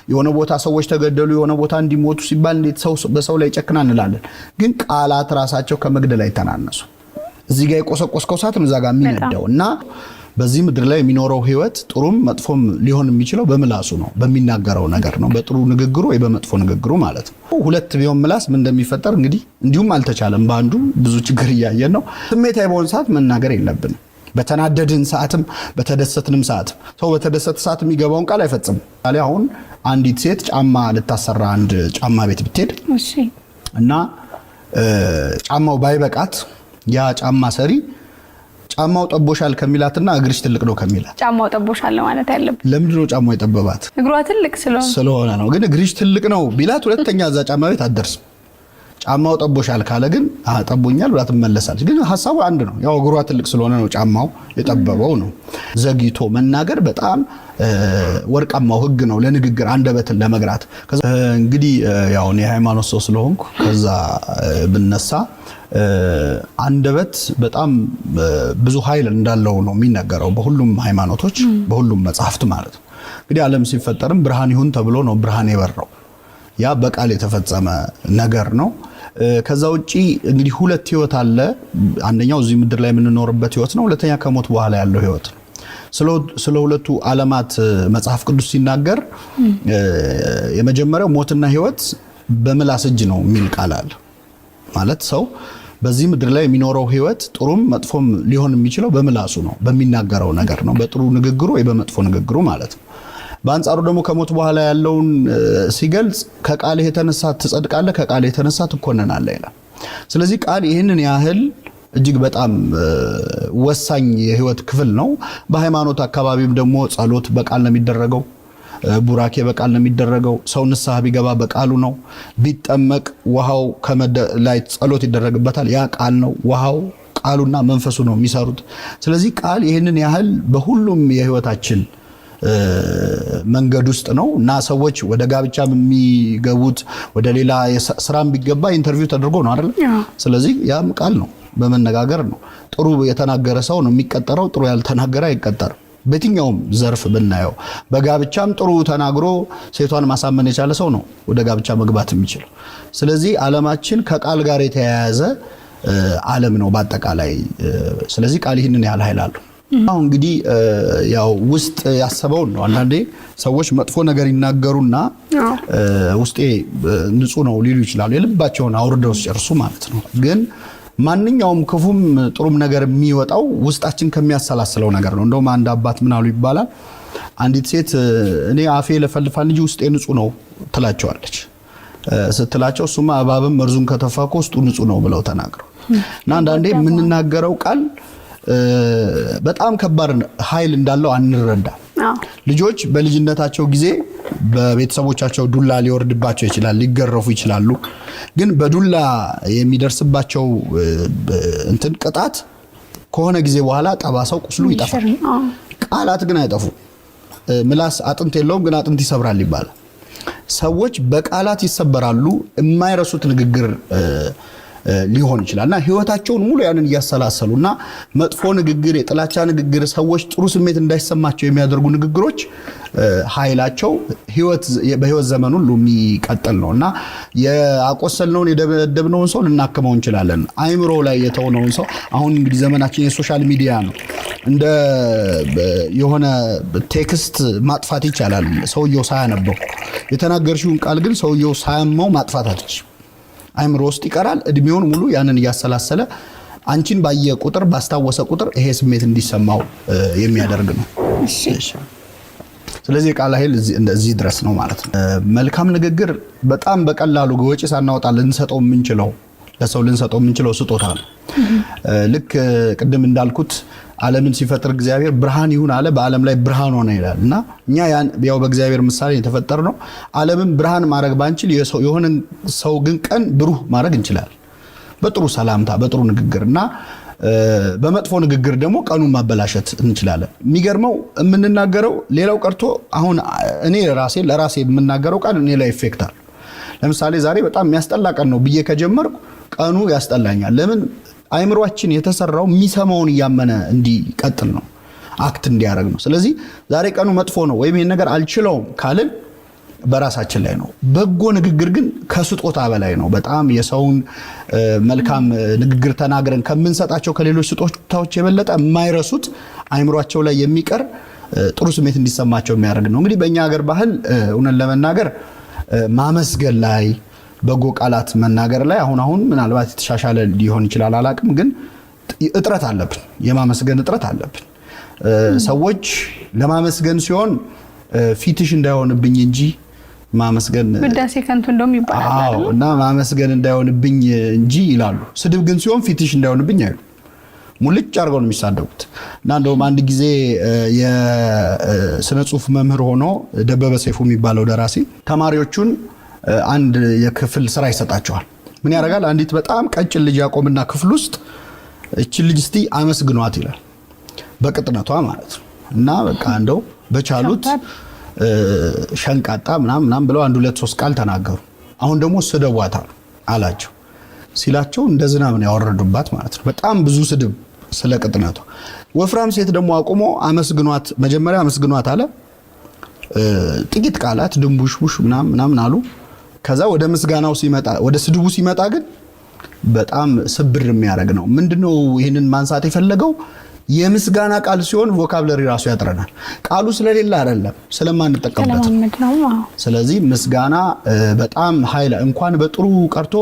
የሆነ ቦታ ሰዎች ተገደሉ የሆነ ቦታ እንዲሞቱ ሲባል እንዴት ሰው በሰው ላይ ጨክና እንላለን ግን ቃላት ራሳቸው ከመግደል አይተናነሱ እዚህ ጋር የቆሰቆስከው ሰዓት ነው እዛ ጋር የሚነዳውና በዚህ ምድር ላይ የሚኖረው ህይወት ጥሩም መጥፎም ሊሆን የሚችለው በምላሱ ነው በሚናገረው ነገር ነው በጥሩ ንግግሩ ወይ በመጥፎ ንግግሩ ማለት ነው ሁለት ቢሆን ምላስ ምን እንደሚፈጠር እንግዲህ እንዲሁም አልተቻለም ባንዱ ብዙ ችግር ያያየን ነው ስሜታዊ በሆነ ሰዓት መናገር የለብንም በተናደድን ሰዓትም በተደሰትንም ሰዓት ሰው በተደሰተ ሰዓት የሚገባውን ቃል አይፈጽም ታዲያ አሁን አንዲት ሴት ጫማ ልታሰራ አንድ ጫማ ቤት ብትሄድ እሺ እና ጫማው ባይበቃት ያ ጫማ ሰሪ ጫማው ጠቦሻል ከሚላትና እግርሽ ትልቅ ነው ከሚላት ጫማው ጠቦሻል ማለት ያለበት ለምንድን ነው ጫማው የጠበባት እግሯ ትልቅ ስለሆነ ነው ግን እግርሽ ትልቅ ነው ቢላት ሁለተኛ እዛ ጫማ ቤት አትደርስም ጫማው ጠቦሻል ካለ ግን ጠቦኛል ብላ ትመለሳለች ግን ሐሳቡ አንድ ነው ያው እግሯ ትልቅ ስለሆነ ነው ጫማው የጠበበው ነው ዘግይቶ መናገር በጣም ወርቃማው ህግ ነው ለንግግር አንደበትን ለመግራት እንግዲህ ያው እኔ ሃይማኖት ሰው ስለሆንኩ ከዛ ብነሳ አንደበት በጣም ብዙ ኃይል እንዳለው ነው የሚነገረው በሁሉም ሃይማኖቶች በሁሉም መጽሐፍት ማለት ነው እንግዲህ ዓለም ሲፈጠርም ብርሃን ይሁን ተብሎ ነው ብርሃን የበራው ያ በቃል የተፈጸመ ነገር ነው ከዛ ውጪ እንግዲህ ሁለት ህይወት አለ አንደኛው እዚህ ምድር ላይ የምንኖርበት ህይወት ነው ሁለተኛ ከሞት በኋላ ያለው ህይወት ነው ስለ ሁለቱ ዓለማት መጽሐፍ ቅዱስ ሲናገር የመጀመሪያው ሞትና ህይወት በምላስ እጅ ነው የሚል ቃል አለ ማለት ሰው በዚህ ምድር ላይ የሚኖረው ህይወት ጥሩም መጥፎም ሊሆን የሚችለው በምላሱ ነው በሚናገረው ነገር ነው በጥሩ ንግግሩ ወይ በመጥፎ ንግግሩ ማለት ነው በአንጻሩ ደግሞ ከሞት በኋላ ያለውን ሲገልጽ ከቃል የተነሳ ትጸድቃለህ ከቃል የተነሳ ትኮነናለህ ይላል ስለዚህ ቃል ይሄንን ያህል እጅግ በጣም ወሳኝ የህይወት ክፍል ነው በሃይማኖት አካባቢም ደግሞ ጸሎት በቃል ነው የሚደረገው ቡራኬ በቃል ነው የሚደረገው ሰው ንስሐ ቢገባ በቃሉ ነው ቢጠመቅ ውሃው ላይ ጸሎት ይደረግበታል ያ ቃል ነው ውሃው ቃሉና መንፈሱ ነው የሚሰሩት ስለዚህ ቃል ይሄንን ያህል በሁሉም የህይወታችን መንገድ ውስጥ ነው እና ሰዎች ወደ ጋብቻ የሚገቡት ወደ ሌላ ስራም ቢገባ ኢንተርቪው ተደርጎ ነው አይደል ስለዚህ ያም ቃል ነው በመነጋገር ነው ጥሩ የተናገረ ሰው ነው የሚቀጠረው ጥሩ ያልተናገረ አይቀጠርም በትኛውም ዘርፍ ብናየው በጋብቻም ጥሩ ተናግሮ ሴቷን ማሳመን የቻለ ሰው ነው ወደ ጋብቻ መግባት የሚችለው ስለዚህ ዓለማችን ከቃል ጋር የተያያዘ ዓለም ነው በአጠቃላይ ስለዚህ ቃል ይሄንን ያህል ኃይል አለው አሁን እንግዲህ ያው ውስጥ ያሰበው ነው አንዳንዴ ሰዎች መጥፎ ነገር ይናገሩና ውስጤ ንጹህ ነው ሊሉ ይችላሉ የልባቸውን አውርደው ሲጨርሱ ማለት ነው ግን ማንኛውም ክፉም ጥሩም ነገር የሚወጣው ውስጣችን ከሚያሰላስለው ነገር ነው እንደውም አንድ አባት ምን አሉ ይባላል አንዲት ሴት እኔ አፌ ለፈልፋል እንጂ ውስጤ ንጹህ ነው ትላቸዋለች ስትላቸው እሱማ እባብም መርዙን ከተፋኮ ውስጡ ንጹህ ነው ብለው ተናግረው እና አንዳንዴ የምንናገረው ቃል በጣም ከባድ ኃይል እንዳለው አንረዳ ልጆች በልጅነታቸው ጊዜ በቤተሰቦቻቸው ዱላ ሊወርድባቸው ይችላል ሊገረፉ ይችላሉ ግን በዱላ የሚደርስባቸው እንትን ቅጣት ከሆነ ጊዜ በኋላ ጠባሳው ቁስሉ ይጠፋል ቃላት ግን አይጠፉ ምላስ አጥንት የለውም ግን አጥንት ይሰብራል ይባላል ሰዎች በቃላት ይሰበራሉ የማይረሱት ንግግር ሊሆን ይችላልና ህይወታቸውን ሙሉ ያንን ያሰላሰሉና መጥፎ ንግግር የጥላቻ ንግግር ሰዎች ጥሩ ስሜት እንዳይሰማቸው የሚያደርጉ ንግግሮች ኃይላቸው በህይወት ዘመን ሁሉ የሚቀጥል ነውና ያቆሰልነውን የደበደብነውን ሰው ልናከመው እንችላለን አይምሮ ላይ የተወነውን ሰው አሁን እንግዲህ ዘመናችን የሶሻል ሚዲያ ነው እንደ የሆነ ቴክስት ማጥፋት ይቻላል ሰውየው ሳያነበው የተናገርሽውን ቃል ግን ሰውየው ሳያመው ማጥፋት አትችልም አይምሮ ውስጥ ይቀራል እድሜውን ሙሉ ያንን ያሰላሰለ አንቺን ባየ ቁጥር ባስታወሰ ቁጥር ይሄ ስሜት እንዲሰማው የሚያደርግ ነው እሺ ስለዚህ ቃል ኃይል እዚህ ድረስ ነው ማለት ነው መልካም ንግግር በጣም በቀላሉ ወጪ ሳናወጣ ልንሰጠው የምንችለው ለሰው ልንሰጠው የምንችለው ስጦታ ነው ልክ ቅድም እንዳልኩት ዓለምን ሲፈጥር እግዚአብሔር ብርሃን ይሁን አለ በዓለም ላይ ብርሃን ሆነ ይላልና እኛ ያው በእግዚአብሔር ምሳሌ የተፈጠርነው ዓለምን ብርሃን ማድረግ ባንችል የሆነ ሰው ግን ቀን ብሩህ ማድረግ እንችላለን በጥሩ ሰላምታ በጥሩ ንግግርና በመጥፎ ንግግር ደግሞ ቀኑን ማበላሸት እንችላለን የሚገርመው የምንናገረው ሌላው ቀርቶ አሁን እኔ ለራሴ የምናገረው ቃል እኔ ላይ ኢፌክት አለ ለምሳሌ ዛሬ በጣም የሚያስጠላ ቀን ነው ብዬ ከጀመርኩ ቀኑ ያስጠላኛል ለምን አይምሮአችን የተሰራው የሚሰማውን ያመነ እንዲቀጥል ነው አክት እንዲያረግ ነው ስለዚህ ዛሬ ቀኑ መጥፎ ነው ወይም ይሄን ነገር አልችለውም ካልን በራሳችን ላይ ነው። በጎ ንግግር ግን ከስጦታ በላይ ነው። በጣም የሰውን መልካም ንግግር ተናግረን ከምንሰጣቸው ከሌሎች ስጦታዎች የበለጠ የማይረሱት አይምሯቸው ላይ የሚቀር ጥሩ ስሜት እንዲሰማቸው የሚያደርግ ነው። እንግዲህ በእኛ ሀገር ባህል እውነት ለመናገር ማመስገን ላይ በጎ ቃላት መናገር ላይ አሁን ምናልባት የተሻሻለ ሊሆን ይችላል አላቅም፣ ግን እጥረት አለብን። የማመስገን እጥረት አለብን። ሰዎች ለማመስገን ሲሆን ፊትሽ እንዳይሆንብኝ እንጂ ማመስገን ውዳሴ ከንቱ እንደውም ይባላል እና ማመስገን እንዳይሆንብኝ እንጂ ይላሉ። ስድብ ግን ሲሆን ፊትሽ እንዳይሆንብኝ አይሉ ሙልጭ አድርገው ነው የሚሳደቡት። እና እንደውም አንድ ጊዜ የስነ ጽሁፍ መምህር ሆኖ ደበበ ሰይፉ የሚባለው ደራሲ ተማሪዎቹን አንድ የክፍል ስራ ይሰጣቸዋል። ምን ያደርጋል? አንዲት በጣም ቀጭን ልጅ ያቆምና ክፍል ውስጥ እቺ ልጅ እስቲ አመስግኗት ይላል፣ በቅጥነቷ ማለት ነው። እና በቃ እንደው በቻሉት ሸንቃጣ ምናምን ብለው 1 2 3 ቃል ተናገሩ። አሁን ደግሞ ስደቧት አላቸው። ሲላቸው እንደ ዝናብ ነው ያወረዱባት ማለት ነው። በጣም ብዙ ስድብ ስለ ቅጥነቷ። ወፍራም ሴት ደግሞ አቁሞ አመስግኗት፣ መጀመሪያ አመስግኗት አለ። ጥቂት ቃላት ድንቡሽቡሽ ምናምን አሉ። ከዛ ወደ ምስጋናው ሲመጣ ወደ ስድቡ ሲመጣ ግን በጣም ስብር የሚያደርግ ነው። ምንድነው ይሄንን ማንሳት የፈለገው? የምስጋና ቃል ሲሆን ቮካብለሪ ራሱ ያጥረናል። ቃሉ ስለሌለ አይደለም ስለማንጠቀምበት ነው። ስለዚህ ምስጋና በጣም ኃይል እንኳን በጥሩ ቀርቶ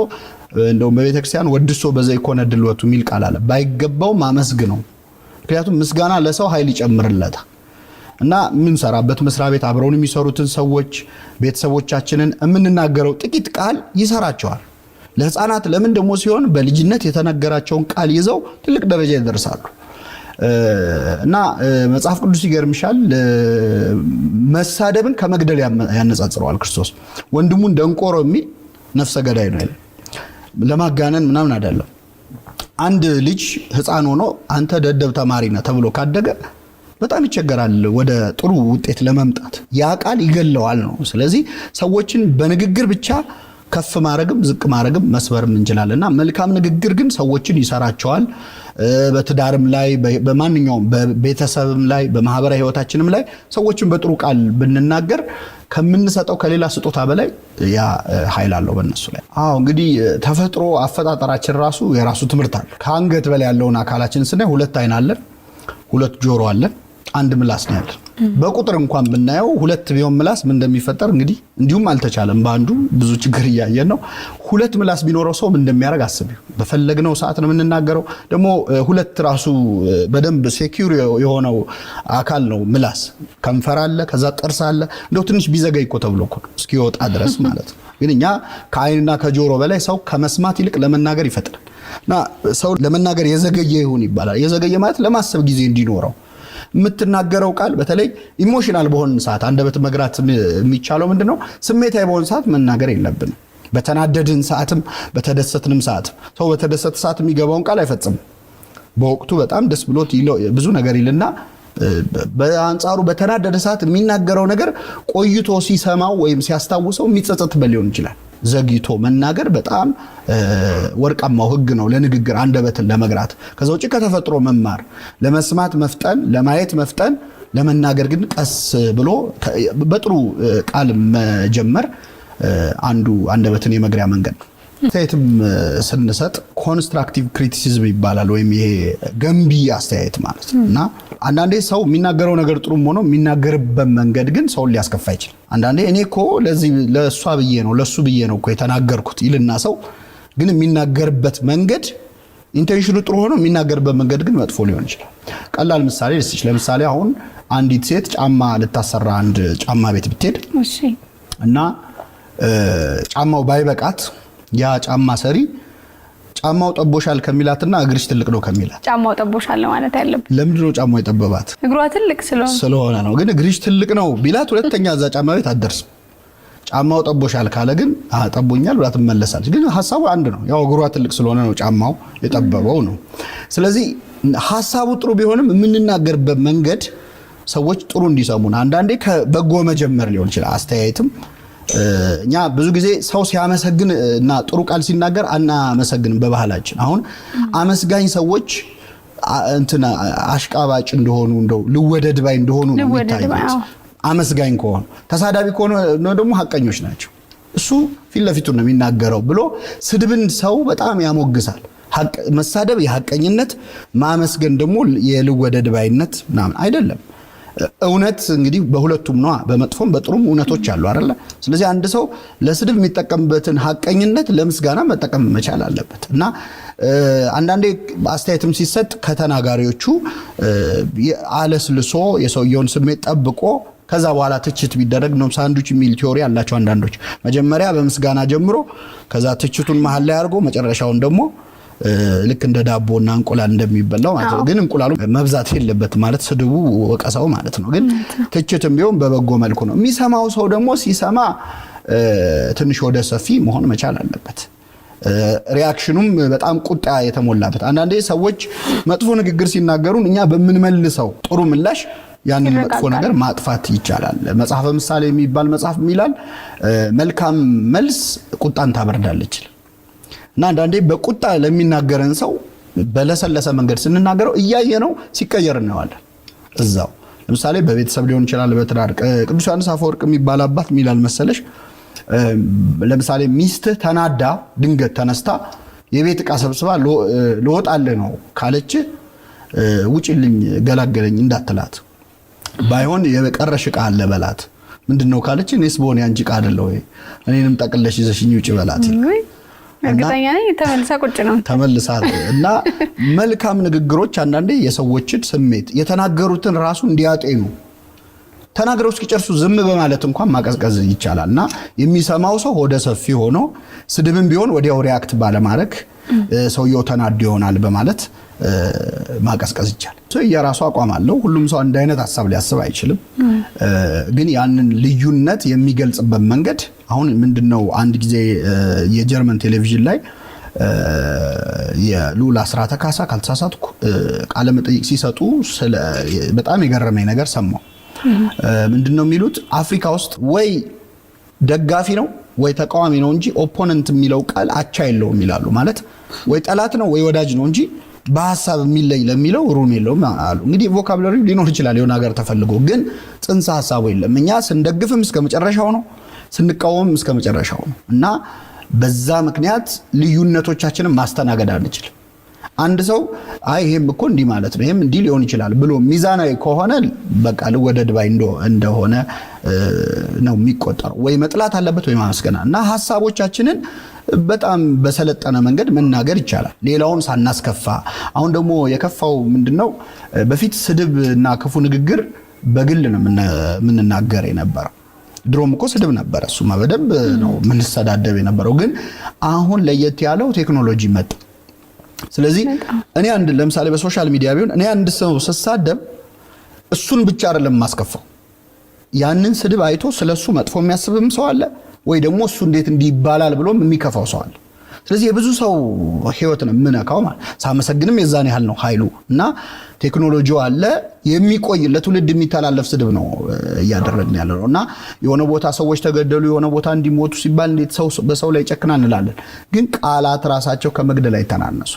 እንደው በቤተክርስቲያን ወድሶ በዘይኮነ ድልወቱ ሚል ቃል አለ። ባይገባው ማመስግነው። ምክንያቱም ምስጋና ለሰው ኃይል ይጨምርለታል። እና ምን ሰራበት መስሪያ ቤት አብረውን የሚሰሩትን ሰዎች ቤተሰቦቻችንን የምንናገረው ጥቂት ቃል ይሰራቸዋል። ለህፃናት ለምን ደግሞ ሲሆን በልጅነት የተነገራቸውን ቃል ይዘው ትልቅ ደረጃ ይደርሳሉ። እና መጽሐፍ ቅዱስ ይገርምሻል መሳደብን ከመግደል ያነጻጽረዋል ክርስቶስ። ወንድሙን ደንቆሮ የሚል ነፍሰ ገዳይ ነው ይላል። ለማጋነን ምናምን አይደለም። አንድ ልጅ ህፃን ሆኖ አንተ ደደብ ተማሪ ነህ ተብሎ ካደገ በጣም ይቸገራል ወደ ጥሩ ውጤት ለመምጣት። ያ ቃል ይገለዋል ነው። ስለዚህ ሰዎችን በንግግር ብቻ ከፍ ማድረግም ዝቅ ማድረግም መስበርም እንችላለንና መልካም ንግግር ግን ሰዎችን ይሰራቸዋል። በትዳርም ላይ በማንኛውም በቤተሰብም ላይ በማህበራዊ ህይወታችንም ላይ ሰዎችን በጥሩ ቃል ብንናገር ከምንሰጠው ከሌላ ስጦታ በላይ ያ ኃይል አለው በእነሱ ላይ። እንግዲህ ተፈጥሮ አፈጣጠራችን ራሱ የራሱ ትምህርት አለ። ከአንገት በላይ ያለውን አካላችን ስናይ 2 አይን አለን፣ 2 ጆሮ አለን፣ 1 ምላስ ነው ያለን። በቁጥር እንኳን ብናየው 2 ቢሆን ምላስ ምን እንደሚፈጠር እንግዲህ እንዲሁም አልተቻለም። በአንዱ ብዙ ችግር እያየን ነው። 2 ምላስ ቢኖረው ሰው ምን እንደሚያደርግ አስቢው። በፈለግነው ሰዓት ነው የምንናገረው። ደግሞ 2 ራሱ በደንብ ሴኩር የሆነው አካል ነው ምላስ። ከንፈር አለ፣ ከዛ ጥርስ አለ። እንደው ትንሽ ቢዘገይ እኮ ተብሎ እኮ እስኪወጣ ድረስ ማለት ነው። ግን እኛ ከአይንና ከጆሮ በላይ ሰው ከመስማት ይልቅ ለመናገር ይፈጥናል። እና ሰው ለመናገር የዘገየ ይሁን ይባላል። የዘገየ ማለት ለማሰብ ጊዜ እንዲኖረው የምትናገረው ቃል በተለይ ኢሞሽናል በሆነ ሰዓት አንደበት መግራት የሚቻለው ምንድነው? ስሜታዊ በሆነ ሰዓት መናገር የለብንም። በተናደድን ሰዓትም በተደሰትንም ሰዓት ሰው በተደሰተ ሰዓት የሚገባውን ቃል አይፈጽም። በወቅቱ በጣም ደስ ብሎት ብዙ ነገር ይልና በአንጻሩ በተናደደ ሰዓት የሚናገረው ነገር ቆይቶ ሲሰማው ወይም ሲያስታውሰው የሚጸጸትበት ሊሆን ይችላል። ዘግይቶ መናገር በጣም ወርቃማው ህግ ነው ለንግግር አንደበትን ለመግራት። ከዛ ውጪ ከተፈጥሮ መማር፣ ለመስማት መፍጠን፣ ለማየት መፍጠን፣ ለመናገር ግን ቀስ ብሎ በጥሩ ቃል መጀመር አንዱ አንደበትን የመግሪያ መንገድ ነው። አስተያየትም ስንሰጥ ኮንስትራክቲቭ ክሪቲሲዝም ይባላል፣ ወይም ይሄ ገንቢ አስተያየት ማለት ነው። እና አንዳንዴ ሰው የሚናገረው ነገር ጥሩም ሆኖ የሚናገርበት መንገድ ግን ሰውን ሊያስከፋ ይችላል። አንዳንዴ እኔ እኮ ለሷ ብዬ ነው ለሱ ብዬ ነው እኮ የተናገርኩት ይልና ሰው ግን የሚናገርበት መንገድ ኢንቴንሽኑ ጥሩ ሆኖ የሚናገርበት መንገድ ግን መጥፎ ሊሆን ይችላል። ቀላል ምሳሌ ልስጥሽ። ለምሳሌ አሁን አንዲት ሴት ጫማ ልታሰራ አንድ ጫማ ቤት ብትሄድ እና ጫማው ባይበቃት ያ ጫማ ሰሪ ጫማው ጠቦሻል ከሚላትና እግርሽ ትልቅ ነው ከሚላት ጫማው ጠቦሻል ማለት ያለበት ለምንድን ነው ጫማው የጠበባት? እግሯ ትልቅ ስለሆነ ነው። ግን እግርሽ ትልቅ ነው ቢላት ሁለተኛ እዛ ጫማ ቤት አትደርስም። ጫማው ጠቦሻል ካለ ግን ጠቦኛል ብላ ትመለሳለች። ግን ሐሳቡ አንድ ነው። ያው እግሯ ትልቅ ስለሆነ ነው ጫማው የጠበበው ነው። ስለዚህ ሐሳቡ ጥሩ ቢሆንም የምንናገርበት መንገድ ሰዎች ጥሩ እንዲሰሙን አንዳንዴ ከበጎ መጀመር ሊሆን ይችላል። አስተያየትም እኛ ብዙ ጊዜ ሰው ሲያመሰግን እና ጥሩ ቃል ሲናገር አናመሰግንም በባህላችን። አሁን አመስጋኝ ሰዎች እንትና አሽቃባጭ እንደሆኑ እንደው ልወደድ ባይ እንደሆኑ ነው የሚታየው። አመስጋኝ ከሆነ። ተሳዳቢ ከሆነ ደግሞ ሐቀኞች ናቸው። እሱ ፊት ለፊቱ ነው የሚናገረው ብሎ ስድብን ሰው በጣም ያሞግሳል። መሳደብ የሐቀኝነት፣ ማመስገን ደግሞ የልወደድ ባይነት ምናምን አይደለም። እውነት እንግዲህ በሁለቱም ነው፣ በመጥፎም በጥሩም እውነቶች አሉ አይደለ? ስለዚህ አንድ ሰው ለስድብ የሚጠቀምበትን ሐቀኝነት ለምስጋና መጠቀም መቻል አለበት እና አንዳንዴ አስተያየትም ሲሰጥ ከተናጋሪዎቹ አለስልሶ የሰውየውን ስሜት ጠብቆ ከዛ በኋላ ትችት ቢደረግ ነው ሳንዱች የሚል ቲዮሪ አላቸው አንዳንዶች። መጀመሪያ በምስጋና ጀምሮ ከዛ ትችቱን መሃል ላይ አድርጎ መጨረሻውን ደግሞ ልክ እንደ ዳቦና እንቁላል እንደሚበላው ማለት ነው። ግን እንቁላሉ መብዛት የለበት ማለት ስድቡ ወቀሳው ማለት ነው። ግን ትችትም ቢሆን በበጎ መልኩ ነው። የሚሰማው ሰው ደግሞ ሲሰማ ትንሽ ወደ ሰፊ መሆን መቻል አለበት። ሪአክሽኑም በጣም ቁጣ የተሞላበት። አንዳንዴ ሰዎች መጥፎ ንግግር ሲናገሩን እኛ በምንመልሰው ጥሩ ምላሽ ያንን መጥፎ ነገር ማጥፋት ይቻላል። መጽሐፈ ምሳሌ የሚባል መጽሐፍ ይላል መልካም መልስ ቁጣን ታበርዳለች። እና አንዳንዴ በቁጣ ለሚናገረን ሰው በለሰለሰ መንገድ ስንናገረው እያየነው ሲቀየር እናዋለን እዛው። ለምሳሌ በቤተሰብ ሊሆን ይችላል፣ በትዳር። ቅዱስ ዮሐንስ አፈወርቅ የሚባል አባት ይላል መሰለሽ ለምሳሌ ሚስት ተናዳ ድንገት ተነስታ የቤት ዕቃ ሰብስባ ልወጣልህ ነው ካለች ውጪልኝ ገላገለኝ እንዳትላት፣ ባይሆን የቀረሽ ዕቃ አለ በላት። ምንድነው ካለች እኔስ በሆነ ያንቺ ዕቃ አይደለ ወይ እኔንም ጠቅለሽ ይዘሽኝ ውጪ በላት። እርግጠኛ ነኝ ተመልሳ ቁጭ ነው ተመልሳ። እና መልካም ንግግሮች አንዳንዴ የሰዎችን ስሜት የተናገሩትን ራሱ እንዲያጤኑ ተናግረው እስኪጨርሱ ዝም በማለት እንኳን ማቀዝቀዝ ይቻላል። እና የሚሰማው ሰው ወደ ሰፊ ሆኖ ስድብም ቢሆን ወዲያው ሪአክት ባለማድረግ ሰውየው ተናዶ ይሆናል በማለት ማቀዝቀዝ ይቻላል። የራሱ አቋም አለው። ሁሉም ሰው አንድ አይነት ሐሳብ ሊያስብ አይችልም። ግን ያንን ልዩነት የሚገልጽበት መንገድ አሁን ምንድነው? አንድ ጊዜ የጀርመን ቴሌቪዥን ላይ የሉላ አስራተ ካሳ ካልተሳሳትኩ ቃለ መጠይቅ ሲሰጡ በጣም የገረመኝ ነገር ሰማሁ። ምንድነው የሚሉት? አፍሪካ ውስጥ ወይ ደጋፊ ነው ወይ ተቃዋሚ ነው እንጂ ኦፖነንት የሚለው ቃል አቻ የለውም ይላሉ። ማለት ወይ ጠላት ነው ወይ ወዳጅ ነው እንጂ በሐሳብ የሚለይ ለሚለው ሩም የለውም አሉ። እንግዲህ ቮካብላሪ ሊኖር ይችላል የሆነ ሀገር ተፈልጎ፣ ግን ጽንሰ ሐሳቡ የለም። እኛ ስንደግፍም እስከ መጨረሻው ነው፣ ስንቃወምም እስከ መጨረሻው ነው። እና በዛ ምክንያት ልዩነቶቻችንን ማስተናገድ አንችልም። አንድ ሰው አይ ይሄም እኮ እንዲህ ማለት ነው ይሄም እንዲህ ሊሆን ይችላል ብሎ ሚዛናዊ ከሆነ በቃ ልወደድ ባይ እንደሆነ ነው የሚቆጠረው። ወይ መጥላት አለበት ወይ ማመስገን። እና ሐሳቦቻችንን በጣም በሰለጠነ መንገድ መናገር ይቻላል፣ ሌላውን ሳናስከፋ። አሁን ደግሞ የከፋው ምንድነው? በፊት ስድብ እና ክፉ ንግግር በግል ነው የምንናገር የነበረው። ድሮም እኮ ስድብ ነበር፣ እሱማ በደንብ ነው የምንሰዳደብ የነበረው። ግን አሁን ለየት ያለው ቴክኖሎጂ መጣ። ስለዚህ እኔ አንድ ለምሳሌ በሶሻል ሚዲያ ቢሆን እኔ አንድ ሰው ስሳደብ እሱን ብቻ አይደለም ማስከፋው፣ ያንን ስድብ አይቶ ስለሱ መጥፎ የሚያስብም ሰው አለ፣ ወይ ደግሞ እሱ እንዴት እንዲባላል ብሎም የሚከፋው ሰው አለ። ስለዚህ የብዙ ሰው ህይወት ነው የምነካው ማለት። ሳመሰግንም የዛን ያህል ነው ኃይሉ። እና ቴክኖሎጂው አለ የሚቆይ ለትውልድ የሚተላለፍ ስድብ ነው እያደረግን ያለው ነው። እና የሆነ ቦታ ሰዎች ተገደሉ፣ የሆነ ቦታ እንዲሞቱ ሲባል እንዴት ሰው በሰው ላይ ጨክና እንላለን። ግን ቃላት ራሳቸው ከመግደል አይተናነሱ።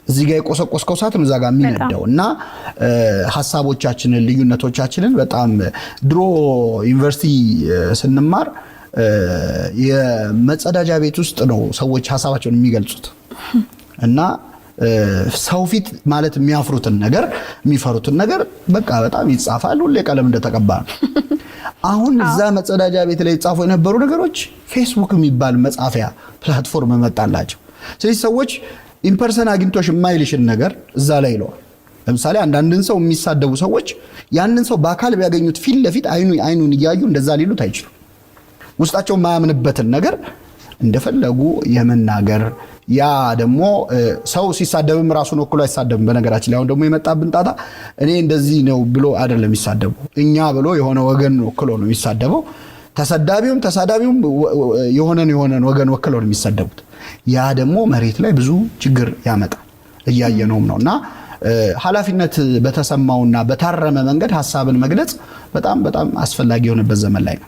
እዚህ ጋር የቆሰቆስከው ሰዓት ነው እዛ ጋር የሚነዳው። እና ሐሳቦቻችንን ልዩነቶቻችንን በጣም ድሮ ዩኒቨርሲቲ ስንማር የመጸዳጃ ቤት ውስጥ ነው ሰዎች ሐሳባቸውን የሚገልጹት። እና ሰው ፊት ማለት የሚያፍሩትን ነገር የሚፈሩትን ነገር በቃ በጣም ይጻፋል፣ ሁሌ ቀለም እንደተቀባ ነው። አሁን እዛ መጸዳጃ ቤት ላይ ይጻፉ የነበሩ ነገሮች ፌስቡክ የሚባል መጻፊያ ፕላትፎርም መጣላቸው። ስለዚህ ሰዎች ኢምፐርሰን አግኝቶሽ የማይልሽን ነገር እዛ ላይ ይለዋል። ለምሳሌ አንዳንድን ሰው የሚሳደቡ ሰዎች ያንን ሰው በአካል ቢያገኙት ፊት ለፊት አይኑን እያዩ እንደዛ ሊሉት አይችሉም። ውስጣቸው የማያምንበትን ነገር እንደፈለጉ የመናገር ያ ደግሞ ሰው ሲሳደብም ራሱን ወክሎ አይሳደብም። በነገራችን ላይ አሁን ደግሞ የመጣብን ጣጣ እኔ እንደዚህ ነው ብሎ አይደለም የሚሳደቡ፣ እኛ ብሎ የሆነ ወገን ወክሎ ነው የሚሳደበው። ተሰዳቢውም ተሳዳቢውም የሆነን ወገን ወክሎ ነው የሚሳደቡት። ያ ደግሞ መሬት ላይ ብዙ ችግር ያመጣል፣ እያየነውም ነውና ኃላፊነት በተሰማውና በታረመ መንገድ ሐሳብን መግለጽ በጣም በጣም አስፈላጊ የሆነበት ዘመን ላይ ነው።